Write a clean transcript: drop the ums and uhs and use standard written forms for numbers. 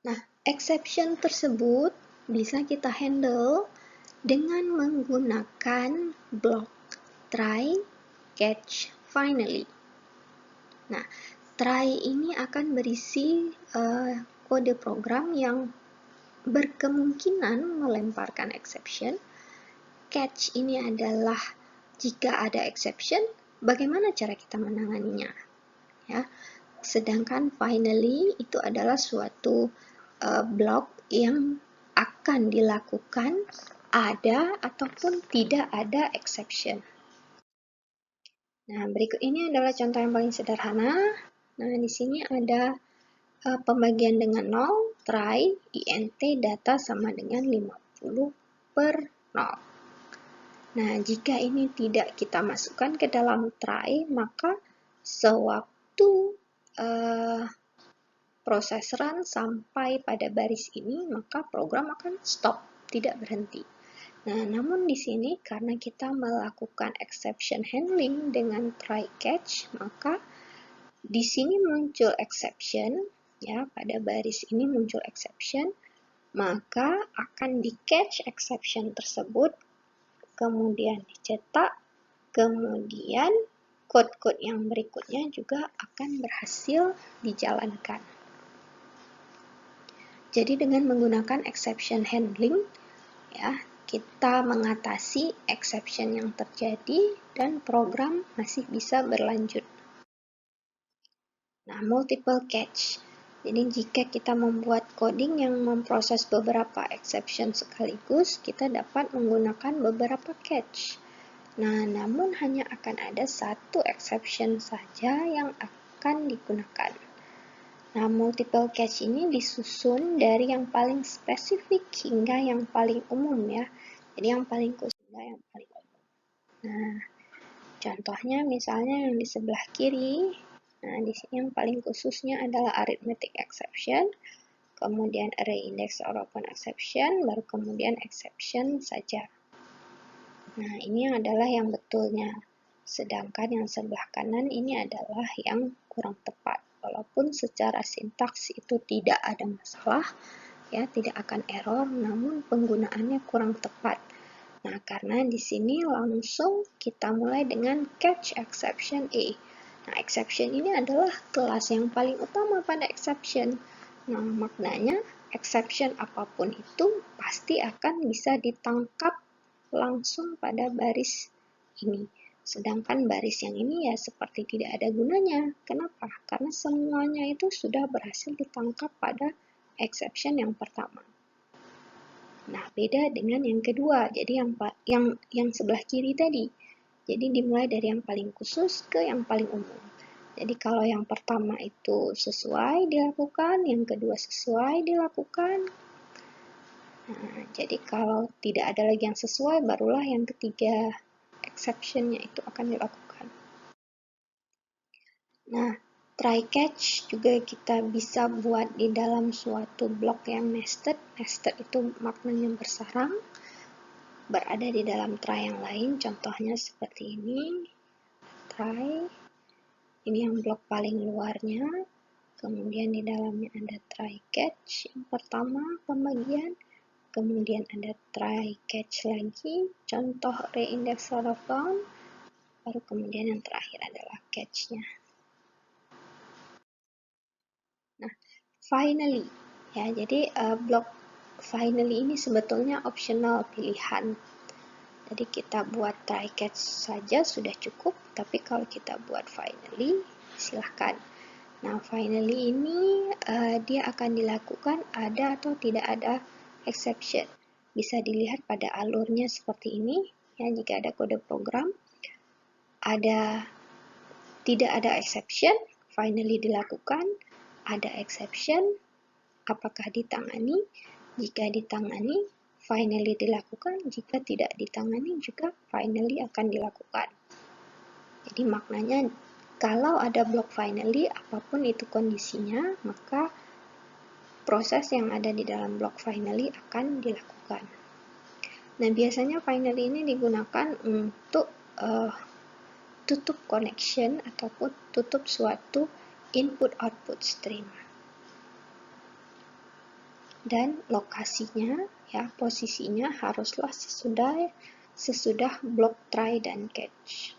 Nah, exception tersebut bisa kita handle dengan menggunakan blok try, catch, finally. Nah, try ini akan berisi kode program yang berkemungkinan melemparkan exception. Catch ini adalah jika ada exception, bagaimana cara kita menanganinya. Ya. Sedangkan finally itu adalah suatu blok yang akan dilakukan ada ataupun tidak ada exception. Nah, berikut ini adalah contoh yang paling sederhana. Nah, di sini ada pembagian dengan 0, try, int data sama dengan 50/0. Nah, jika ini tidak kita masukkan ke dalam try, maka sewaktu proses run sampai pada baris ini, maka program akan stop, tidak berhenti. Nah, namun di sini karena kita melakukan exception handling dengan try catch, maka di sini muncul exception, ya, pada baris ini muncul exception, maka akan di-catch exception tersebut, kemudian dicetak, kemudian code-code yang berikutnya juga akan berhasil dijalankan. Jadi dengan menggunakan exception handling, ya, kita mengatasi exception yang terjadi dan program masih bisa berlanjut. Nah, multiple catch. Jadi jika kita membuat coding yang memproses beberapa exception sekaligus, kita dapat menggunakan beberapa catch. Nah, namun hanya akan ada satu exception saja yang akan digunakan. Nah, multiple catch ini disusun dari yang paling spesifik hingga yang paling umum, ya. Jadi yang paling khusus hingga yang paling umum. Nah, contohnya misalnya yang di sebelah kiri. Nah, di sini yang paling khususnya adalah arithmetic exception, kemudian array index or open exception, baru kemudian exception saja. Nah, ini adalah yang betulnya. Sedangkan yang sebelah kanan ini adalah yang kurang tepat. Walaupun secara sintaks itu tidak ada masalah, ya, tidak akan error, namun penggunaannya kurang tepat. Nah, karena di sini langsung kita mulai dengan catch exception A. Nah, exception ini adalah kelas yang paling utama pada exception. Nah, maknanya exception apapun itu pasti akan bisa ditangkap langsung pada baris ini. Sedangkan baris yang ini ya seperti tidak ada gunanya. Kenapa? Karena semuanya itu sudah berhasil ditangkap pada exception yang pertama. Nah, beda dengan yang kedua. Jadi yang sebelah kiri tadi. Jadi dimulai dari yang paling khusus ke yang paling umum. Jadi kalau yang pertama itu sesuai dilakukan, yang kedua sesuai dilakukan. Nah, jadi kalau tidak ada lagi yang sesuai, barulah yang ketiga exception-nya itu akan dilakukan. Nah, try catch juga kita bisa buat di dalam suatu blok yang nested. Nested itu maknanya bersarang, berada di dalam try yang lain. Contohnya seperti ini. Try, ini yang blok paling luarnya. Kemudian di dalamnya ada try catch yang pertama pembagian. Kemudian ada try catch lagi, contoh array index out of bound, baru kemudian yang terakhir adalah catch-nya. Nah, finally, ya, jadi blok finally ini sebetulnya optional pilihan. Jadi kita buat try catch saja sudah cukup, tapi kalau kita buat finally, silahkan. Nah, finally ini dia akan dilakukan ada atau tidak ada exception. Bisa dilihat pada alurnya seperti ini, ya, jika ada kode program, tidak ada exception, finally dilakukan, ada exception, apakah ditangani, jika ditangani, finally dilakukan, jika tidak ditangani juga finally akan dilakukan. Jadi maknanya kalau ada blok finally, apapun itu kondisinya, maka proses yang ada di dalam blok finally akan dilakukan. Nah, biasanya finally ini digunakan untuk tutup connection ataupun tutup suatu input-output stream. dan lokasinya, ya, posisinya haruslah sesudah blok try dan catch.